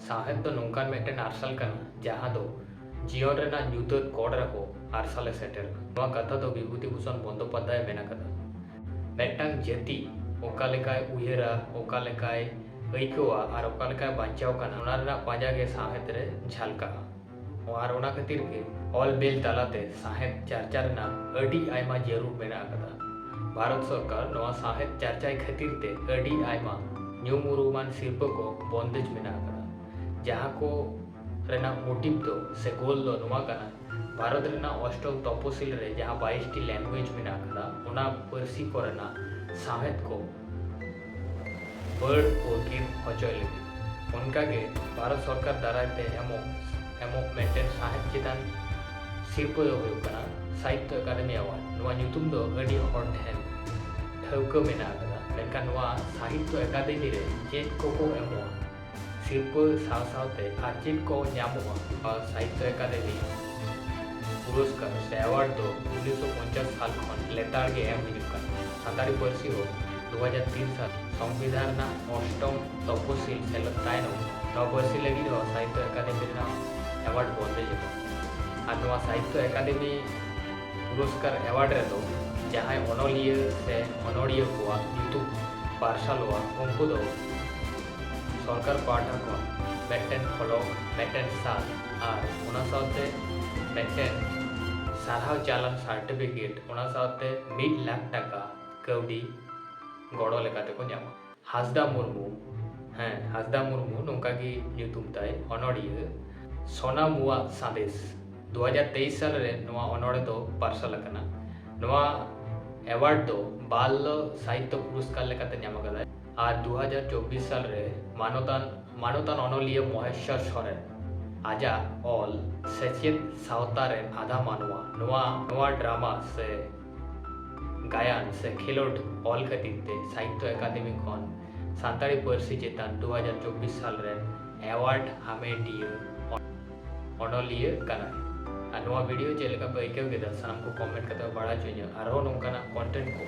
साहेब तो नौकान मेटन आरसल कना जहाँ दो जीवन रेना ᱧᱩᱛᱟᱹᱛ कोड रहो आरसले सेटर नवा कथा तो विभूति भूषण बंदोपाध्याय मेना कदा मेटांग जति ओका लेकाय उयहरा ओका लेकाय अइकवा आर ओका लेकाय बांचाव कना ओना रेना पांजा गे साहेब रे झलका और ओना खातिर के ऑल बेल तालाते साहेब चर्चा रेना अडी आयमा जरूर मेना कदा भारत सरकार नवा साहेब चर्चाय खातिर ते अडी आयमा ᱧᱩᱢᱩᱨᱩᱢᱟᱱ ᱥᱤᱨᱯᱟᱹ ᱠᱚ ᱵᱚᱱᱫᱮᱡ ᱢᱮᱱᱟᱜ ᱟᱠᱟᱫᱟ ᱡᱟᱦᱟᱸ ᱠᱚ ᱨᱮᱱᱟᱜ ᱢᱳᱴᱤᱵ ᱫᱚ ᱥᱮ ᱜᱳᱞ ᱫᱚ ᱱᱚᱣᱟ ᱠᱟᱱᱟ ᱵᱷᱟᱨᱚᱛ ᱨᱮᱱᱟᱜ ᱚᱥᱴᱚᱢ ᱛᱚᱯᱚᱥᱤᱞ ᱨᱮ ᱡᱟᱦᱟᱸ 22ᱴᱤ ᱞᱮᱝᱜᱩᱭᱮᱡ ᱢᱮᱱᱟᱜ ᱟᱠᱟᱫᱟ ᱚᱱᱟ ᱯᱟᱹᱨᱥᱤ ᱠᱚᱨᱮᱱᱟᱜ ᱥᱟᱶᱦᱮᱫ ᱠᱚ ᱵᱟᱹᱲ ᱩᱨᱜᱤᱨ ᱦᱚᱪᱚᱭ ᱞᱟᱹᱜᱤᱫ ᱚᱱᱠᱟᱜᱮ ᱵᱷᱟᱨᱚᱛ ᱥᱚᱨᱠᱟᱨ ᱫᱟᱨᱟᱭᱛᱮ ᱮᱢᱚᱜ ᱢᱤᱫᱴᱮᱱ ᱥᱟᱶᱦᱮᱫ ᱪᱮᱛᱟᱱ ᱥᱤᱨᱯᱟᱹ ᱫᱚ ᱦᱩᱭᱩᱜ ᱠᱟᱱᱟ ᱥᱟᱦᱤᱛᱛᱚ ᱮᱠᱟᱰᱮᱢᱤ ᱮᱣᱟᱨᱰ ᱱᱚᱣᱟ ᱧᱩᱛᱩᱢ ᱫᱚ ᱟᱹᱰᱤ ᱦᱚᱲ ᱴᱷᱮᱱ ᱴᱷᱟᱹᱣᱠᱟᱹ ᱢᱮᱱᱟᱜ ᱟᱠᱟᱫᱟ लेकिन नवा साहित्य अकादमी रे चेत को एमो शिल्प साव सावते आ चेत को ᱧᱟᱢᱚᱜᱼᱟ साहित्य अकादमी पुरस्कार से अवार्ड दो 1950 साल खन लेतार गे एम हुई सातारी पार्सी हो 2003 साल संविधान ना अष्टम तपसिल सेलत तायनम नवा पार्सी लगी हो साहित्य अकादमी ना अवार्ड बोलते जेतो आ नवा साहित्य अकादमी पुरस्कार अवार्ड रे दो जहाँ अनलिया से अनड़िया को ᱧᱩᱛᱩᱢ पार्सलवा उनको दो सरकार पाठा को मेटन फलक मेटन साल और उना साथे मेटन सारहाव चालान सर्टिफिकेट उना साथे 1 लाख टाका कौडी गड़ो लेकाते को ᱧᱟᱢᱟ हासदा मुर्मू हासदा मुर्मू नौका की ᱧᱩᱛᱩᱢ ताय अनड़िया सोना मुआ सादेश 2023 साल रे नवा अनड़े दो पार्सल कना नवा अवार्ड दो बाल साहित्य पुरस्कार लेकाते ᱧᱟᱢ ᱟᱠᱟᱫᱟᱭ और 2024 साल रे मानोतान अनलिया महेश्वर सोरेन आजा ऑल सेचेत सावता रे आधा मानवा नवा ड्रामा से गायन से खेलोड ऑल खातिर ते साहित्य अकादमी खन सानताड़ी पार्सी चेतान 2024 साल रे अवार्ड हामेडिया अनलिया कना नवा वीडियो चेलेका पे आइकाव केदा सानम को कमेंट करते बड़ा चाहिए और नौकाना कंटेंट को